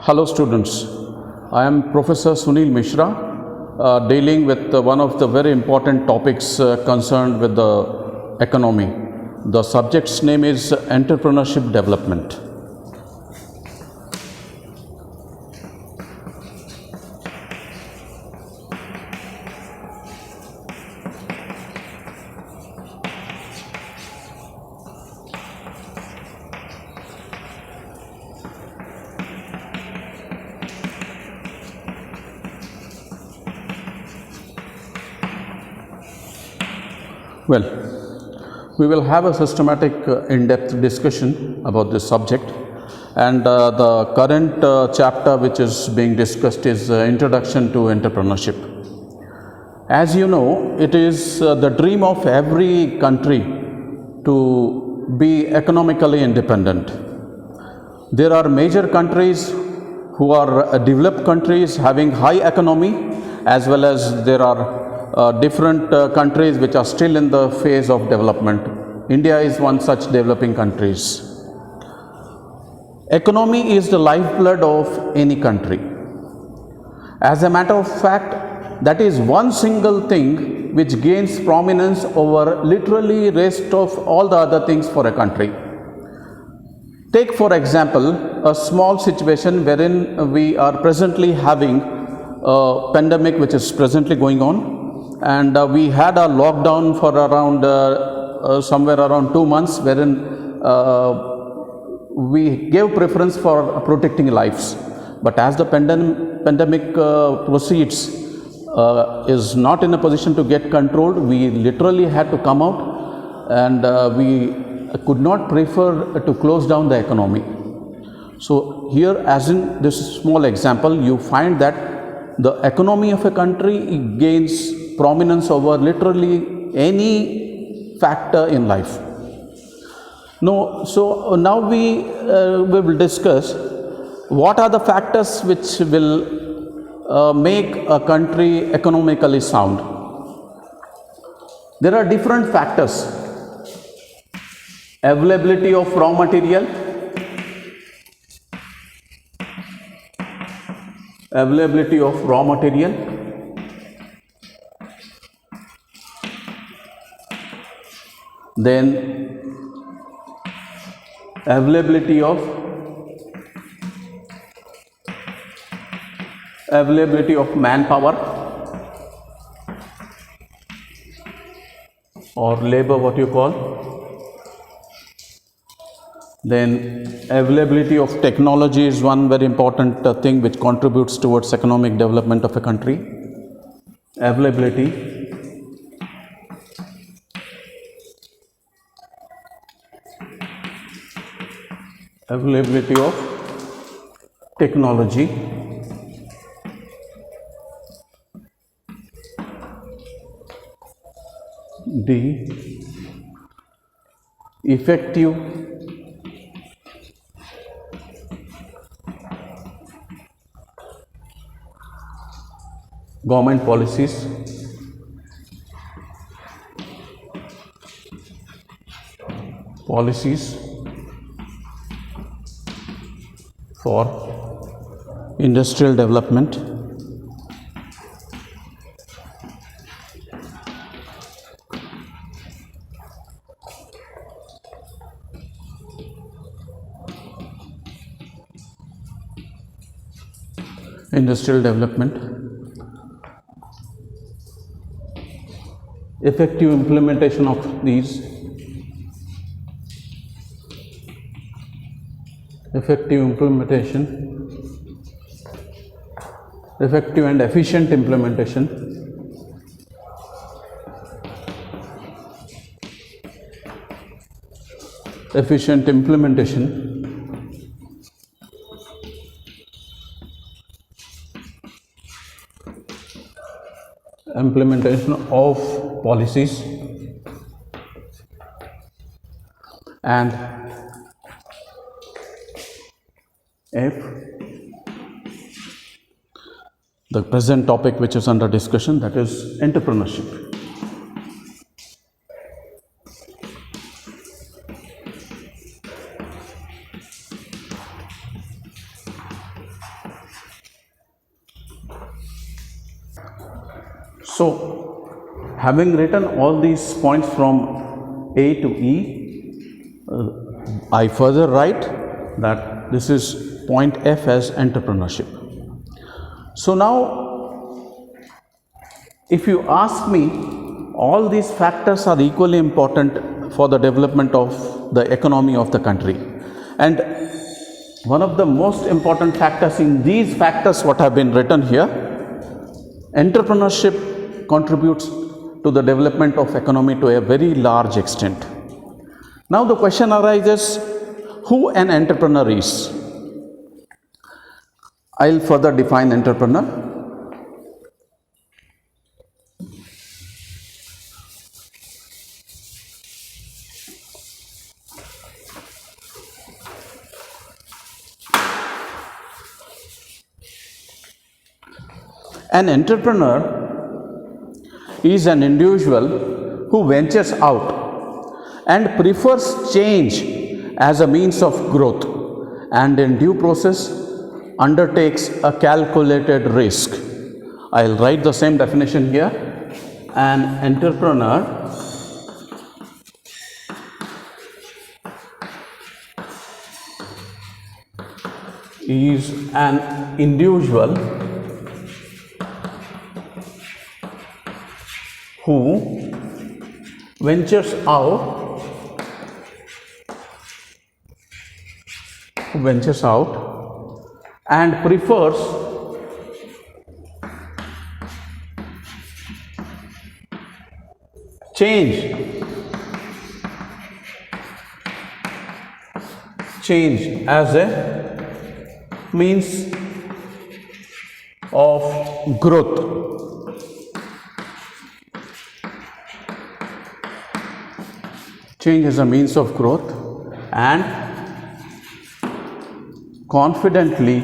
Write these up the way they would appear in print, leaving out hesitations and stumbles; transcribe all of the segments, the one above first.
Hello students, I am Professor Sunil Mishra, dealing with one of the very important topics concerned with the economy. The subject's name is Entrepreneurship Development. Well, we will have a systematic, in-depth discussion about this subject, and the current chapter which is being discussed is Introduction to Entrepreneurship. As you know, it is the dream of every country to be economically independent. There are major countries who are developed countries having high economy, as well as there are different countries which are still in the phase of development. India is one such developing countries. Economy is the lifeblood of any country. As a matter of fact, that is one single thing which gains prominence over literally rest of all the other things for a country. Take for example a small situation wherein we are presently having a pandemic which is presently going on, and we had a lockdown for around somewhere around 2 months, wherein we gave preference for protecting lives. But as the pandemic proceeds, is not in a position to get controlled, we literally had to come out, and we could not prefer to close down the economy. So here, as in this small example, you find that the economy of a country gains prominence over literally any factor in life. Now we will discuss what are the factors which will make a country economically sound. There are different factors: availability of raw material, then availability of manpower or labor, what you call. Then availability of technology is one very important thing which contributes towards economic development of a country. Availability of technology. D, effective government policies. For industrial development. Effective implementation of these. Effective and efficient implementation. Implementation of policies. And F, the present topic which is under discussion, that is entrepreneurship. So, having written all these points from A to E, I further write that this is point F as entrepreneurship. So now, if you ask me, all these factors are equally important for the development of the economy of the country. And one of the most important factors in these factors what have been written here, entrepreneurship contributes to the development of economy to a very large extent. Now the question arises, who an entrepreneur is? I'll further define entrepreneur. An entrepreneur is an individual who ventures out and prefers change as a means of growth and in due process undertakes a calculated risk. I'll write the same definition here. An entrepreneur is an individual who ventures out and prefers change as a means of growth. Change as a means of growth and confidently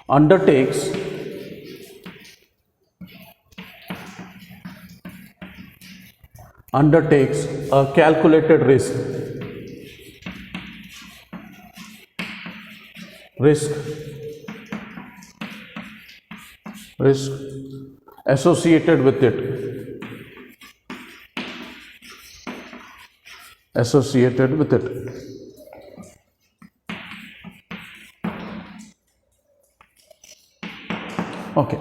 undertakes a calculated risk associated with it. Okay.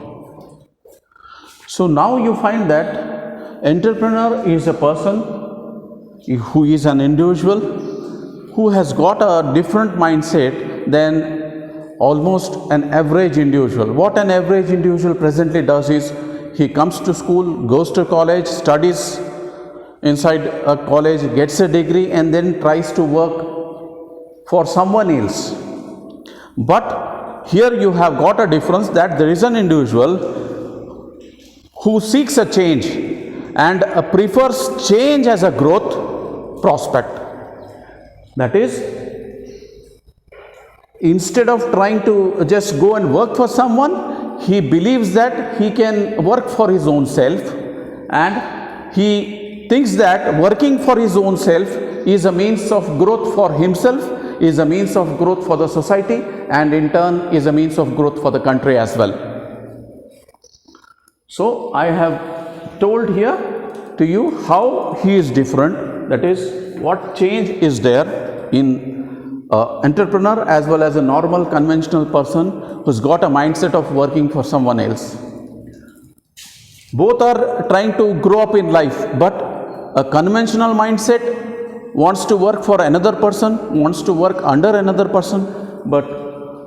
So now you find that entrepreneur is a person who is an individual who has got a different mindset than almost an average individual. What an average individual presently does is he comes to school, goes to college, studies inside a college, gets a degree and then tries to work for someone else. But here you have got a difference that there is an individual who seeks a change and prefers change as a growth prospect. That is, instead of trying to just go and work for someone, he believes that he can work for his own self and he thinks that working for his own self is a means of growth for himself, is a means of growth for the society and in turn is a means of growth for the country as well. So I have told here to you how he is different, that is what change is there in entrepreneur as well as a normal conventional person who's got a mindset of working for someone else. Both are trying to grow up in life, but a conventional mindset wants to work for another person, wants to work under another person, but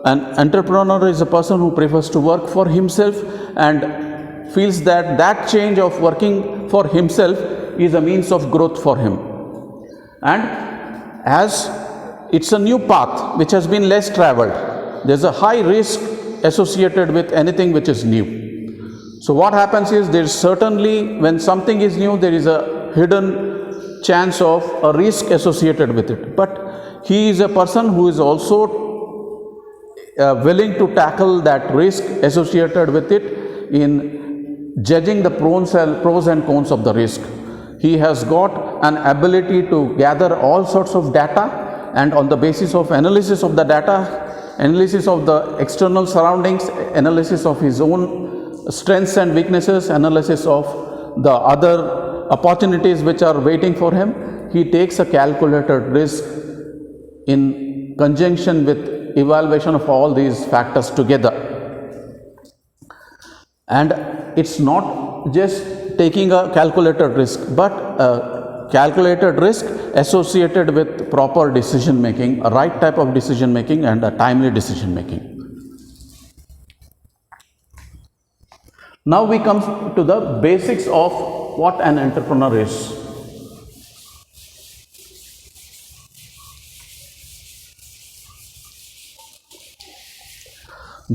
an entrepreneur is a person who prefers to work for himself and feels that that change of working for himself is a means of growth for him. And as it's a new path which has been less traveled, there's a high risk associated with anything which is new. So what happens is, there is certainly, when something is new, there is a hidden chance of a risk associated with it. But he is a person who is also willing to tackle that risk associated with it in judging the pros and cons of the risk. He has got an ability to gather all sorts of data and on the basis of analysis of the data, analysis of the external surroundings, analysis of his own strengths and weaknesses, analysis of the other opportunities which are waiting for him, he takes a calculated risk in conjunction with evaluation of all these factors together. And it's not just taking a calculated risk, but a calculated risk associated with proper decision making, a right type of decision making, and a timely decision making. Now we come to the basics of what an entrepreneur is.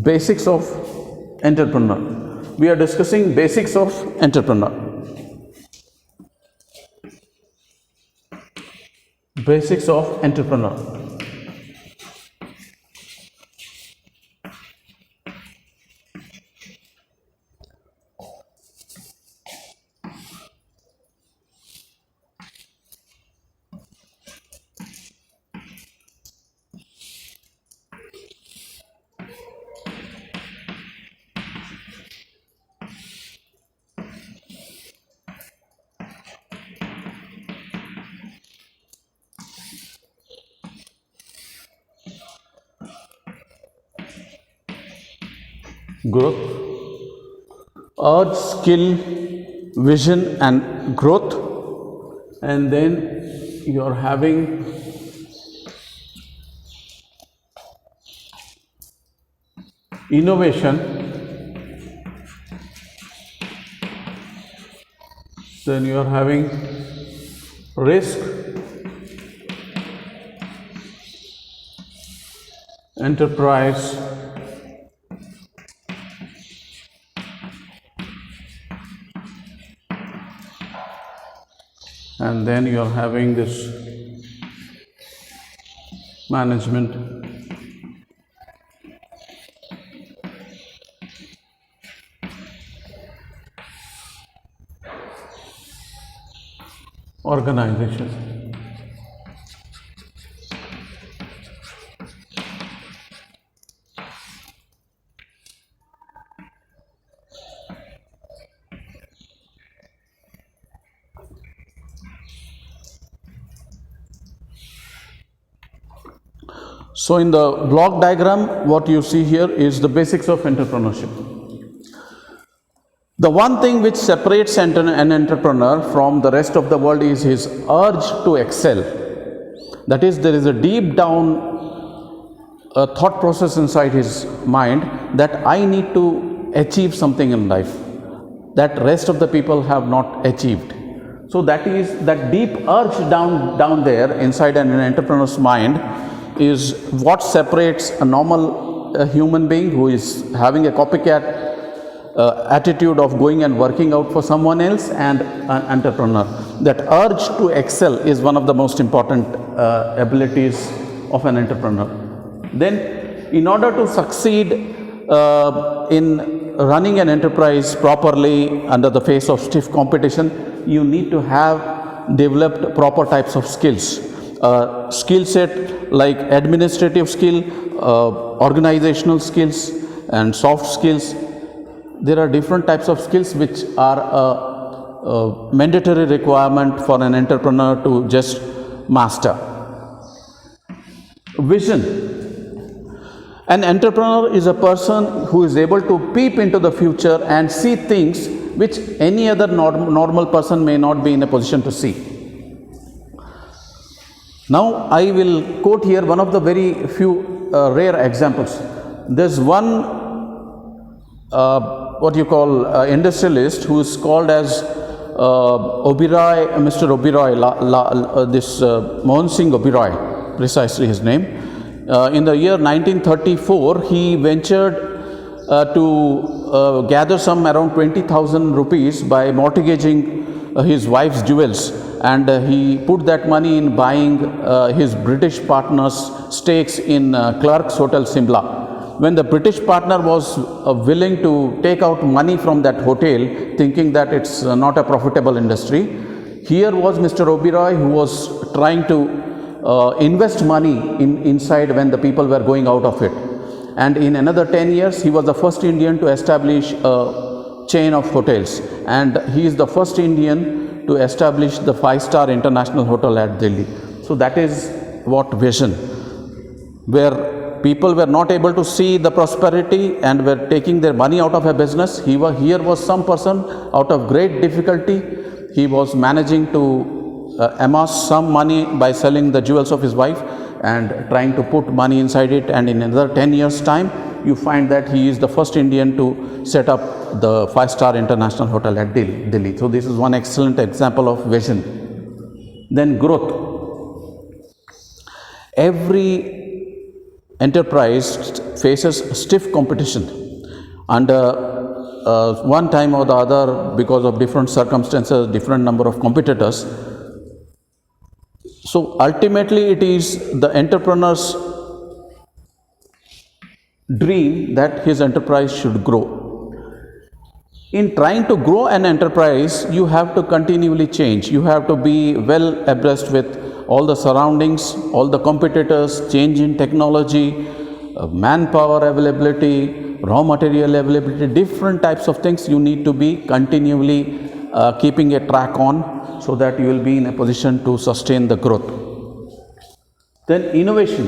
Basics of entrepreneur. We are discussing basics of entrepreneur. Basics of entrepreneur. Growth, urge, skill, vision and growth, and then you are having innovation, then you are having risk, enterprise, and then you are having this management, organization. So in the block diagram, what you see here is the basics of entrepreneurship. The one thing which separates an entrepreneur from the rest of the world is his urge to excel. That is, there is a deep down thought process inside his mind that I need to achieve something in life that rest of the people have not achieved. So that is that deep urge down there inside an entrepreneur's mind is what separates a normal human being who is having a copycat attitude of going and working out for someone else and an entrepreneur. That urge to excel is one of the most important abilities of an entrepreneur. Then, in order to succeed in running an enterprise properly under the face of stiff competition, you need to have developed proper types of skills. Skill set like administrative skill, organizational skills and soft skills. There are different types of skills which are a mandatory requirement for an entrepreneur to just master. Vision. An entrepreneur is a person who is able to peep into the future and see things which any other normal person may not be in a position to see. Now I will quote here one of the very few rare examples. There's one what you call industrialist who is called as Oberoi, Mr. Oberoi, this Mohan Singh Oberoi, precisely his name. In the year 1934, he ventured to gather some around 20,000 rupees by mortgaging his wife's jewels, and he put that money in buying his British partner's stakes in Clark's Hotel Simla. When the British partner was willing to take out money from that hotel, thinking that it's not a profitable industry, here was Mr. Oberoi who was trying to invest money inside when the people were going out of it. And in another 10 years, he was the first Indian to establish a chain of hotels. And he is the first Indian to establish the 5-star international hotel at Delhi. So that is what vision, where people were not able to see the prosperity and were taking their money out of a business. Here was some person out of great difficulty. He was managing to amass some money by selling the jewels of his wife and trying to put money inside it, and in another 10 years time you find that he is the first Indian to set up the 5-star international hotel at Delhi. So this is one excellent example of vision. Then growth. Every enterprise faces stiff competition, and one time or the other, because of different circumstances, different number of competitors. So ultimately it is the entrepreneur's dream that his enterprise should grow. In trying to grow an enterprise, you have to continually change. You have to be well abreast with all the surroundings, all the competitors, change in technology, manpower availability, raw material availability, different types of things you need to be continually keeping a track on, so that you will be in a position to sustain the growth. Then innovation.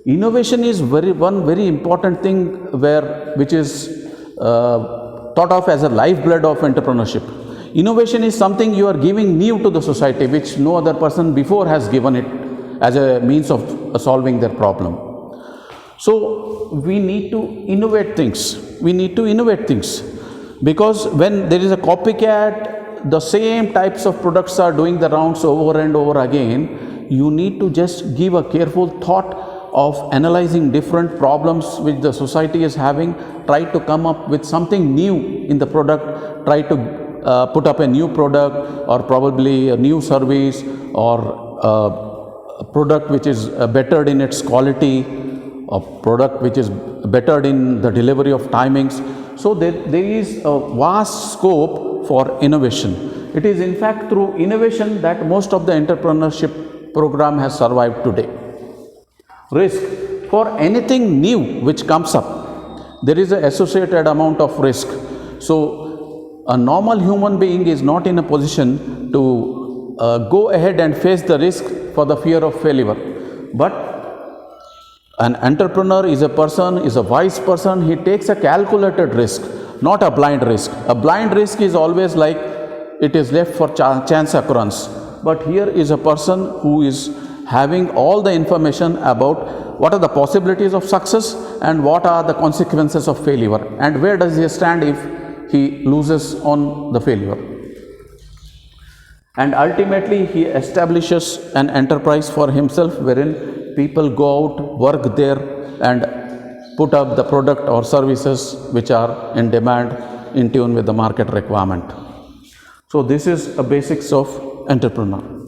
Innovation is one very important thing which is thought of as a lifeblood of entrepreneurship. Innovation is something you are giving new to the society, which no other person before has given it as a means of solving their problem. So we need to innovate things. Because when there is a copycat, the same types of products are doing the rounds over and over again. You need to just give a careful thought of analyzing different problems which the society is having, try to come up with something new in the product, try to put up a new product, or probably a new service, or a product which is bettered in its quality, a product which is bettered in the delivery of timings. So there is a vast scope for innovation. It is in fact through innovation that most of the entrepreneurship program has survived today. Risk. For anything new which comes up, there is an associated amount of risk. So a normal human being is not in a position to go ahead and face the risk for the fear of failure. But an entrepreneur is a wise person. He takes a calculated risk, not a blind risk. A blind risk is always like it is left for chance occurrence. But here is a person who is having all the information about what are the possibilities of success and what are the consequences of failure, and where does he stand if he loses on the failure. And ultimately he establishes an enterprise for himself, wherein people go out, work there, and put up the product or services which are in demand, in tune with the market requirement. So this is a basics of entrepreneur.